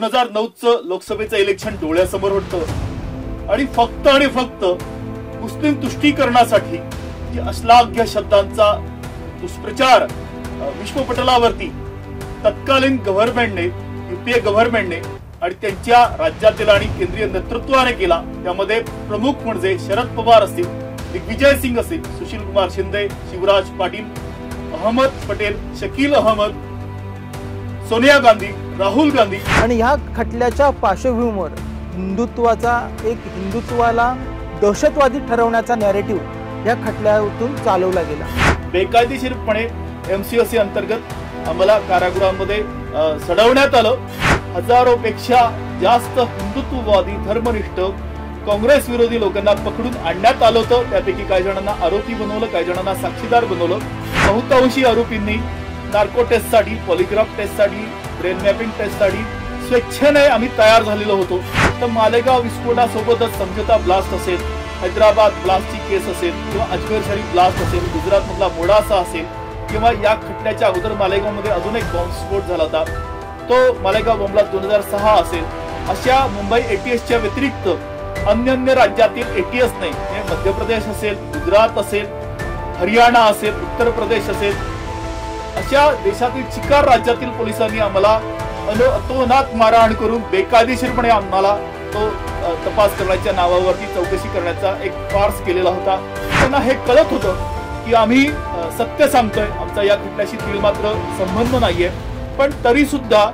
2009चं लोकसभेचं इलेक्शन डोळ्यासमोर होतं आणि फक्त मुस्लिम तुष्टीकरणासाठी जी अश्लाघ्य शब्दांचा दुष्प्रचार विश्वपटलावरती तत्कालीन गव्हर्नमेंटने यूपीए गव्हर्नमेंटने आणि त्यांच्या राज्यातील आणि केंद्रीय नेतृत्वाने केला, त्यामध्ये प्रमुख म्हणजे शरद पवार असतील, दिग्विजय सिंग असतील, सुशील कुमार शिंदे, शिवराज पाटील, अहमद पटेल, शकील अहमद, सोनिया गांधी, राहुल गांधी आणि ह्या खटल्याच्या पार्श्वभूमीवर हिंदुत्वाला दहशतवादी ठरवण्याचा नॅरेटिव्ह या खटल्यातून चालवला गेला। बेकायदेशीरपणे एमसीएसी अंतर्गत आम्हाला कारागृहामध्ये सडवण्यात आलं। हजारोपेक्षा जास्त हिंदुत्ववादी धर्मनिष्ठ काँग्रेस विरोधी लोकांना पकडून आणण्यात आलं होतं। त्यापैकी काही जणांना आरोपी बनवलं, काही जणांना साक्षीदार बनवलं। बहुतांशी आरोपींनी नार्को टेस्टसाठी, पॉलिग्राफ टेस्टसाठी, ब्रेन मॅपिंग टेस्टसाठी स्वेच्छेने आम्ही तयार झालेलो होतो। तर मालेगाव विस्फोटासोबतच समझोता ब्लास्ट असेल, हैदराबाद ब्लास्टची केस असेल किंवा अजमेर शरीफ ब्लास्ट असेल, गुजरात मधला मोडासा असेल किंवा या खटल्याच्या अगोदर मालेगावमध्ये अजून एक बॉम्बस्फोट झाला होता, तो मालेगाव बॉम्बला 2006 असेल, अशा मुंबई एटीएसच्या व्यतिरिक्त अन्य राज्यातील एटीएस नाही, मध्य प्रदेश असेल, गुजरात असेल, हरियाणा असेल, उत्तर प्रदेश असेल, अशा देशातील चिकार राज्यातील पोलिसांनी आम्हाला अतोनात मारहाण करून बेकायदेशीरपणे आम्हाला तो तपास करण्याच्या नावावरती चौकशी करण्याचा एक फार्स केलेला होता। त्यांना हे कळत होतं की आम्ही सत्य सांगतोय, आमचा या खटल्याशी तिळमात्र संबंध नाहीये, पण तरी सुद्धा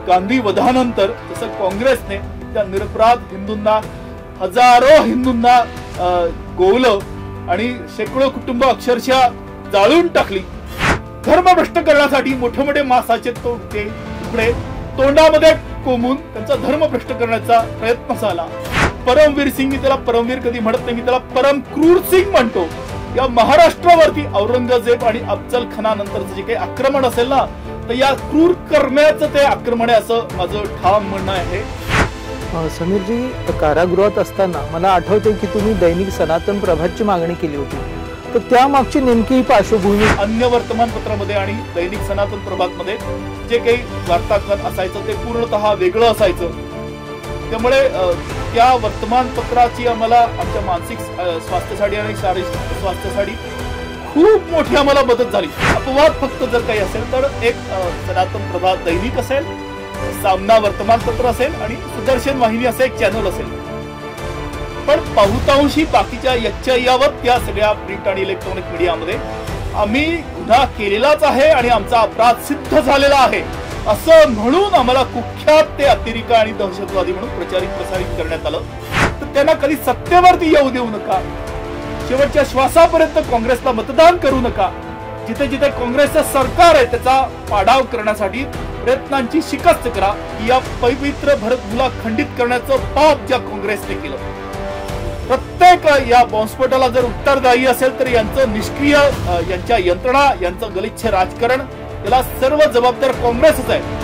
गांधी वधानंतर जसं काँग्रेसने त्या निरपराध हिंदूंना, हजारो हिंदूंना गोवलं आणि शेकडो कुटुंब अक्षरशः जाळून टाकली। धर्मभ्रष्ट करण्यासाठी मोठे मोठे मासाचे तुकडे तोंडामध्ये कोंबून त्यांचा धर्मभ्रष्ट करण्याचा प्रयत्न झाला। परमवीर सिंग, मी त्याला परमवीर कधी म्हणत नाही, मी त्याला परम क्रूर सिंग म्हणतो। या महाराष्ट्रावरती औरंगजेब आणि अफजल खानानंतरचं जे काही आक्रमण असेल ना, तर या क्रूर करण्याचं ते आक्रमण आहे असं माझं ठाम म्हणणं आहे। समीरजी, कारागृहात असताना मला आठवते की तुम्ही दैनिक सनातन प्रभातची मागणी केली होती, तर त्यामागची नेमकी पार्श्वभूमी? अन्य वर्तमानपत्रामध्ये आणि दैनिक सनातन प्रभातमध्ये जे काही वार्ताकन असायचं ते पूर्णतः वेगळं असायचं, त्यामुळे त्या वर्तमानपत्राची आम्हाला आमच्या मानसिक स्वास्थ्यासाठी आणि शारीरिक स्वास्थ्यासाठी खूप मोठी आम्हाला मदत झाली। अपवाद फक्त जर काही असेल तर एक सनातन प्रभात दैनिक असेल, सामना वर्तमानपत्र असेल आणि सुदर्शन वाहिनी असं एक चॅनल असेल, पण बहुतांशी बाकीच्या यावत त्या सगळ्या प्रिंट आणि इलेक्ट्रॉनिक मीडियामध्ये आम्ही गुन्हा केलेलाच आहे आणि आमचा अपराध सिद्ध झालेला आहे असं म्हणून आम्हाला कुख्यात ते अतिरेकी आणि दहशतवादी म्हणून प्रसारित करण्यात आलं। तर त्यांना कधी सत्तेवरती येऊ देऊ नका, शेवटच्या श्वासापर्यंत काँग्रेसला मतदान करू नका, जिथे जिथे काँग्रेसचं सरकार आहे त्याचा पाडाव करण्यासाठी प्रयत्नांची शिकस्त करा। या पवित्र भरतभूला खंडित करण्याचं पाप ज्या काँग्रेसने केलं, प्रत्येक या बॉम्बस्फोटाला जर उत्तरदायी असेल तर यांचं निष्क्रिय, यांच्या यंत्रणा, यांचं गलिच्छ राजकारण, याला सर्व जबाबदार काँग्रेसच आहे।